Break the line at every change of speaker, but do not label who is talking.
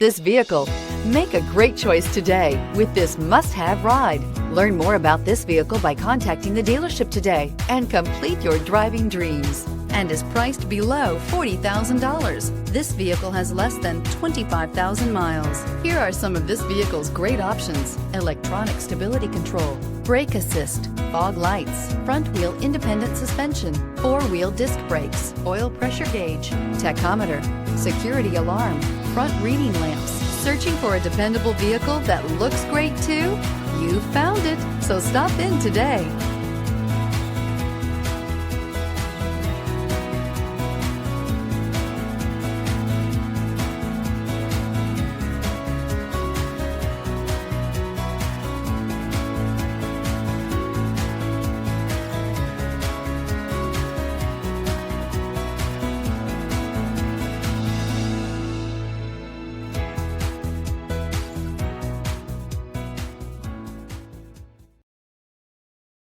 this vehicle. Make a great choice today with this must-have ride. Learn more about this vehicle by contacting the dealership today and complete your driving dreams, and is priced below $40,000. This vehicle has less than 25,000 miles. Here are some of this vehicle's great options: electronic stability control, brake assist, fog lights, front wheel independent suspension, four-wheel disc brakes, oil pressure gauge, tachometer, security alarm, front reading lamps. Searching for a dependable vehicle that looks great too? You found it, so stop in today.